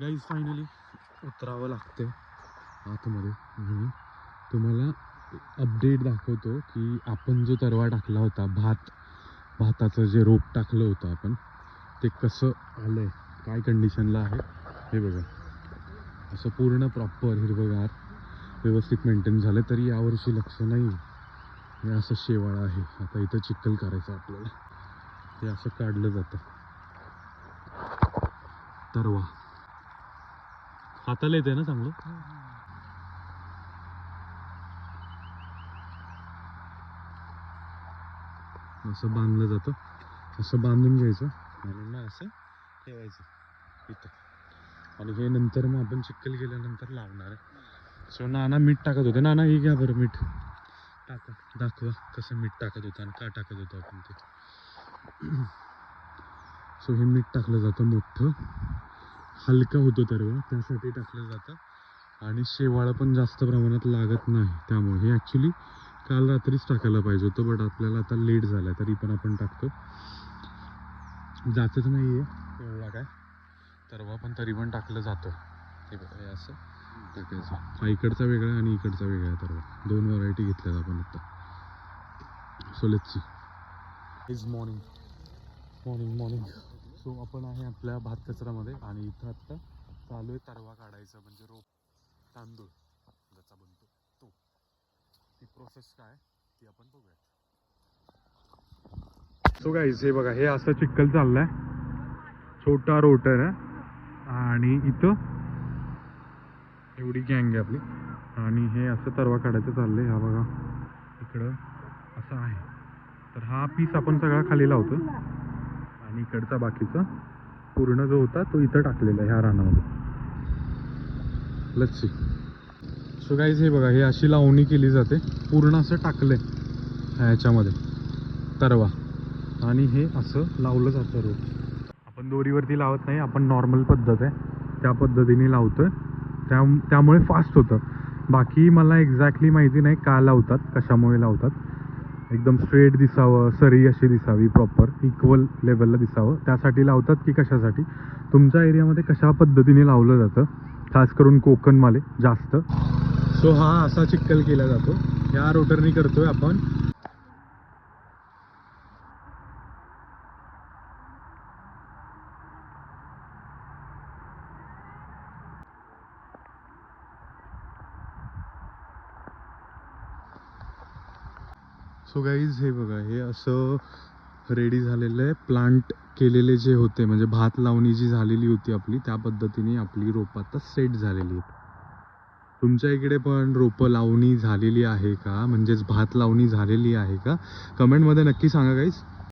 Guys finally उतरावं लागते आतमध्ये आणि तुम्हाला अपडेट दाखवतो की आपण जो तरवा टाकला होता भाताचं जे रोप टाकलं होतं आपण ते कसं आलंय, काय कंडिशनला आहे हे बघा. असं पूर्ण प्रॉपर हिरवगार व्यवस्थित मेंटेन झालं. तरी यावर्षी लक्ष नाही, हे असं शेवाळ आहे. आता इथं चिखल करायचं आपल्याला. हे असं काढलं जातं तरवा. हाताला येते ना चांगलं. असं बांधलं जातं, असं बांधून घ्यायचं आणि मग असं ठेवायचं इथं. आणि हे नंतर मग आपण चिखल केल्यानंतर लावणार आहे. सो नाना मीठ टाकत होते. नाना हे घ्या बरं मीठ टाका, दाखवा कसं मीठ टाकत होतं आणि का टाकत होतो आपण ते. सो हे मीठ टाकलं जातं मोठं, हलका होतो तरवा त्यासाठी टाकलं जातं. आणि शेवाळं पण जास्त प्रमाणात लागत नाही त्यामुळे. हे ॲक्च्युली काल रात्रीच टाकायला पाहिजे होतं, बट आपल्याला आता लेट झाला तरी पण आपण टाकतो. जातच नाही आहे एवढा काय तरवा, पण तरी पण टाकलं जातं. हे बघा हे असं टाकायचं. हा इकडचा वेगळा आणि इकडचा वेगळा तरवा, दोन व्हरायटी घेतल्यात आपण आता. So let's see. Is morning morning morning. So आपण आहे आपल्या भात कचऱ्यामध्ये आणि इथं आत्ता चालू आहे तरवा काढायचं, म्हणजे रोप तांदूळ ज्याचा बनतो तो. ती प्रोसेस काय ती आपण बघूया. सो गाईज हे बघा, हे असं चिखल चाललाय, छोटा रोटर आहे आणि इथं एवढी गँग आहे आपली. आणि हे असं तरवा काढायचं चाललंय. हा बघा इकडं असं आहे. तर हा पीस आपण सगळा खाली लावतो आणि इकडचा बाकीचा पूर्ण जो होता तो इथं टाकलेला आहे ह्या रानामध्ये. Let's see. सो गाईज हे बघा, हे अशी लावणी केली जाते. पूर्ण असं टाकलंय ह्याच्यामध्ये तरवा आणि हे असं लावलं जातं रोज. आपण दोरीवरती लावत नाही, आपण नॉर्मल पद्धत आहे त्या पद्धतीने लावतोय. त्यामुळे फास्ट होतं. बाकी मला एक्झॅक्टली माहिती नाही का लावतात, कशामुळे लावतात. एकदम स्ट्रेट दिसावं, सरी अशी दिसावी, प्रॉपर इक्वल लेवलला दिसावं त्यासाठी लावतात की कशासाठी. तुमच्या एरियामध्ये कशा पद्धतीने लावलं जातं, खास करून कोकणमाले जास्त. सो हा असा चिखल केला जातो, या रोटरनी करतोय आपण. सो गाईज हे बघा, हे असं रेडी झालेलं आहे. प्लांट केलेले जे होते, म्हणजे भात लावणी जी झालेली होती आपली, त्या पद्धतीने आपली रोपं आता सेट झालेली आहेत. तुमच्या इकडे पण रोपं लावणी झालेली आहे का, म्हणजेच भात लावणी झालेली आहे का, कमेंटमध्ये नक्की सांगा गाईज.